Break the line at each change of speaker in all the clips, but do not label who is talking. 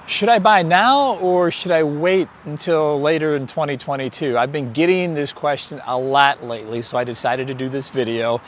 Should I buy now or should I wait until later in 2022? I've been getting this question a lot lately, so I decided to do this video.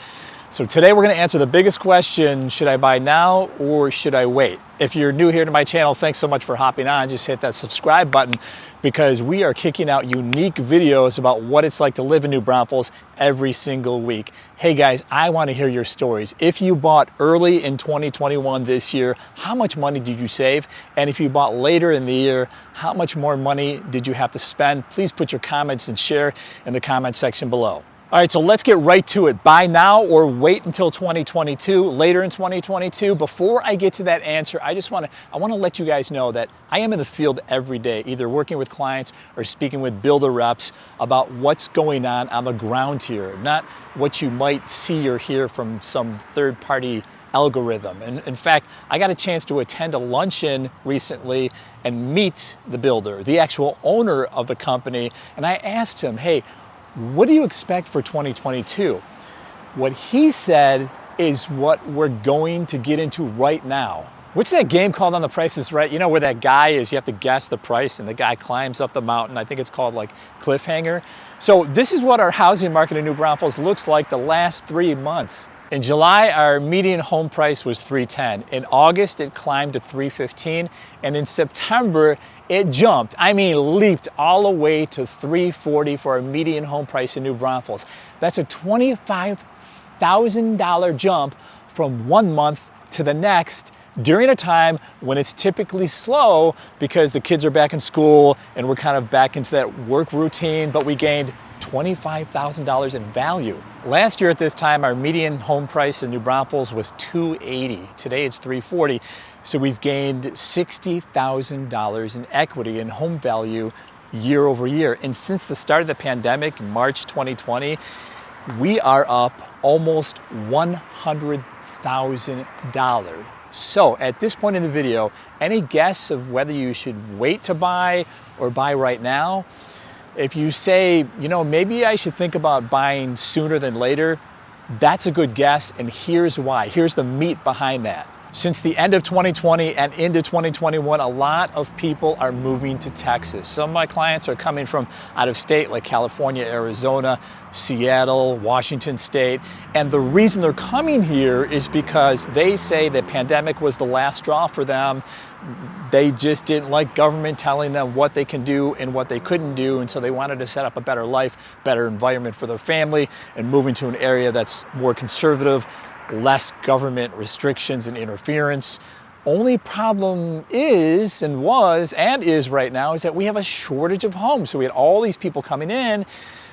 So today we're going to answer the biggest question: should I buy now or should I wait? If you're new here to my channel, thanks so much for hopping on. Just hit that subscribe button because we are kicking out unique videos about what it's like to live in New Braunfels every single week. Hey guys, I want to hear your stories. If you bought early in 2021 this year, how much money did you save? And if you bought later in the year, how much more money did you have to spend? Please put your comments and share in the comment section below. All right, so let's get right to it. Buy now or wait until 2022, later in 2022. Before I get to that answer, I want to let you guys know that I am in the field every day, either working with clients or speaking with builder reps about what's going on the ground here, not what you might see or hear from some third-party algorithm. And in fact, I got a chance to attend a luncheon recently and meet the builder, the actual owner of the company, and I asked him, hey, what do you expect for 2022? What he said is what we're going to get into right now. What's that game called on The Price is Right? You know, where that guy is, you have to guess the price and the guy climbs up the mountain. I think it's called like Cliffhanger. So this is what our housing market in New Braunfels looks like the last 3 months. In July, our median home price was $310. In August, it climbed to $315. And in September, it jumped, leaped all the way to $340 for our median home price in New Braunfels. That's a $25,000 jump from 1 month to the next during a time when it's typically slow because the kids are back in school and we're kind of back into that work routine, but we gained $25,000 in value. Last year at this time, our median home price in New Braunfels was $280. Today it's $340. So we've gained $60,000 in equity in home value year over year. And since the start of the pandemic, March 2020, we are up almost $100,000. So at this point in the video, any guess of whether you should wait to buy or buy right now? If you say, you know, maybe I should think about buying sooner than later, that's a good guess, and here's why. Here's the meat behind that. Since the end of 2020 and into 2021, a lot of people are moving to Texas. Some of my clients are coming from out of state like California, Arizona, Seattle, Washington State. And the reason they're coming here is because they say the pandemic was the last straw for them. They just didn't like government telling them what they can do and what they couldn't do. And so they wanted to set up a better life, better environment for their family, and moving to an area that's more conservative, less government restrictions and interference. Only problem is and was and is right now is that we have a shortage of homes. So we had all these people coming in,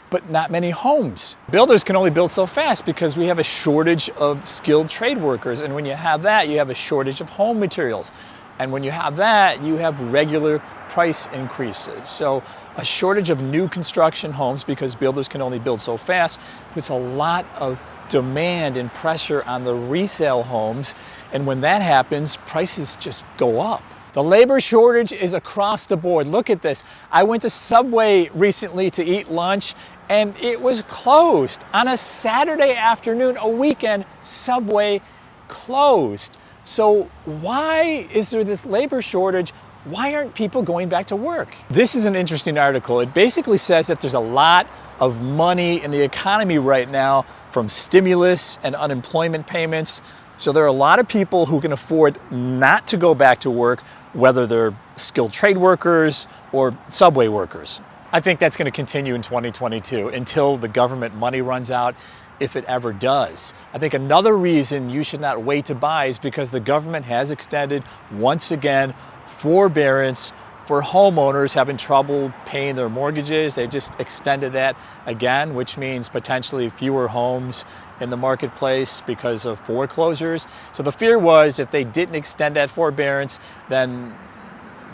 but not many homes. Builders can only build so fast because we have a shortage of skilled trade workers. And when you have that, you have a shortage of home materials. And when you have that, you have regular price increases. So a shortage of new construction homes, because builders can only build so fast, puts a lot of demand and pressure on the resale homes. And when that happens, prices just go up. The labor shortage is across the board. Look at this. I went to Subway recently to eat lunch and it was closed. On a Saturday afternoon, a weekend, Subway closed. So why is there this labor shortage? Why aren't people going back to work? This is an interesting article. It basically says that there's a lot of money in the economy right now from stimulus and unemployment payments. So there are a lot of people who can afford not to go back to work, whether they're skilled trade workers or Subway workers. I think that's going to continue in 2022 until the government money runs out, if it ever does. I think another reason you should not wait to buy is because the government has extended, once again, forbearance for homeowners having trouble paying their mortgages. They just extended that again, which means potentially fewer homes in the marketplace because of foreclosures. So the fear was if they didn't extend that forbearance, then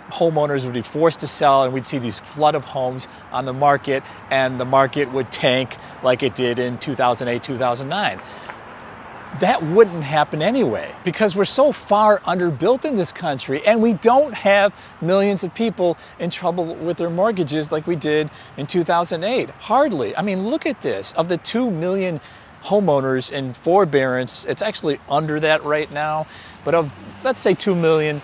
homeowners would be forced to sell and we'd see these flood of homes on the market and the market would tank like it did in 2008, 2009. That wouldn't happen anyway because we're so far underbuilt in this country and we don't have millions of people in trouble with their mortgages like we did in 2008. Hardly. Look at this. Of the 2 million homeowners in forbearance, it's actually under that right now, but of, let's say 2 million,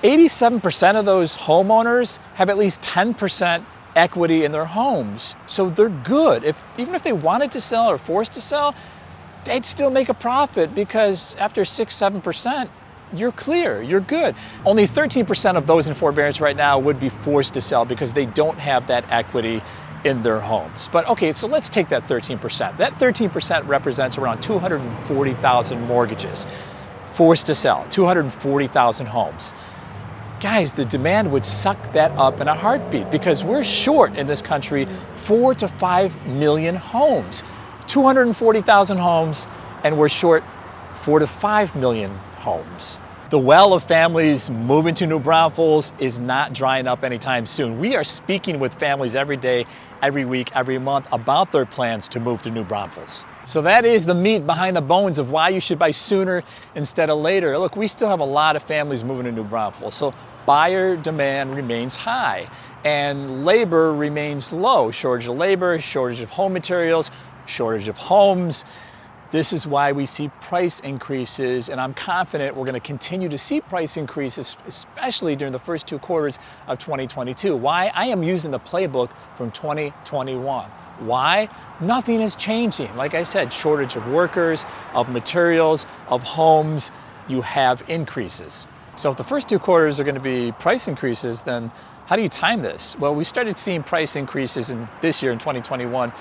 87% of those homeowners have at least 10% equity in their homes. So they're good. Even if they wanted to sell or forced to sell, they'd still make a profit because after 6-7%, you're clear, you're good. Only 13% of those in forbearance right now would be forced to sell because they don't have that equity in their homes. But okay, so let's take that 13%. That 13% represents around 240,000 mortgages forced to sell, 240,000 homes. Guys, the demand would suck that up in a heartbeat because we're short in this country 4 to 5 million homes. 240,000 homes, and we're short 4 to 5 million homes. The well of families moving to New Braunfels is not drying up anytime soon. We are speaking with families every day, every week, every month about their plans to move to New Braunfels. So that is the meat behind the bones of why you should buy sooner instead of later. Look, we still have a lot of families moving to New Braunfels, so buyer demand remains high and labor remains low. Shortage of labor, shortage of home materials, shortage of homes. This is why we see price increases, and I'm confident we're going to continue to see price increases, especially during the first 2 quarters of 2022. Why? I am using the playbook from 2021. Why? Nothing is changing. Like I said, shortage of workers, of materials, of homes, you have increases. So if the first 2 quarters are going to be price increases, then how do you time this? Well, we started seeing price increases in this year in 2021.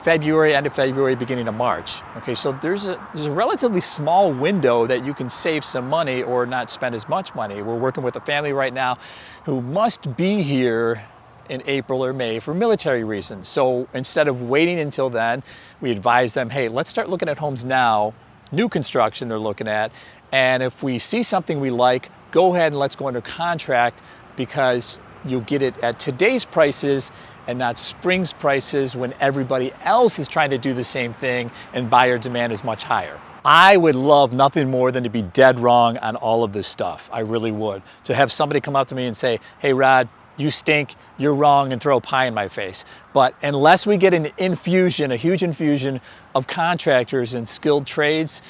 February, end of February, beginning of March. Okay, so there's a relatively small window that you can save some money or not spend as much money. We're working with a family right now who must be here in April or May for military reasons. So instead of waiting until then, we advise them, hey, let's start looking at homes now, new construction they're looking at, and if we see something we like, go ahead and let's go under contract because you'll get it at today's prices and not spring's prices when everybody else is trying to do the same thing and buyer demand is much higher. I would love nothing more than to be dead wrong on all of this stuff. I really would. To have somebody come up to me and say, hey Rod, you stink, you're wrong, and throw a pie in my face. But unless we get an infusion, a huge infusion of contractors and skilled trades,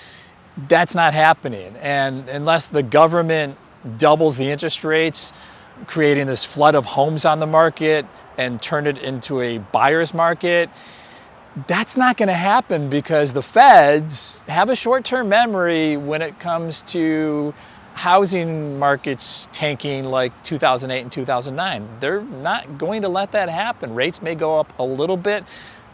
that's not happening. And unless the government doubles the interest rates, creating this flood of homes on the market and turn it into a buyer's market, that's not going to happen because the feds have a short-term memory when it comes to housing markets tanking like 2008 and 2009. They're not going to let that happen. Rates may go up a little bit,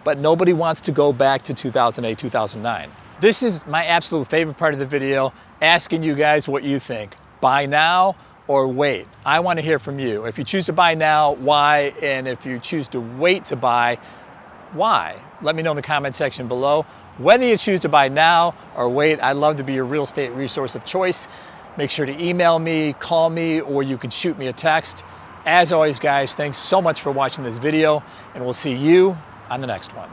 but nobody wants to go back to 2008, 2009. This is my absolute favorite part of the video, asking you guys what you think. Buy now or wait? I want to hear from you. If you choose to buy now, why? And if you choose to wait to buy, why? Let me know in the comment section below. Whether you choose to buy now or wait, I'd love to be your real estate resource of choice. Make sure to email me, call me, or you can shoot me a text. As always, guys, thanks so much for watching this video, and we'll see you on the next one.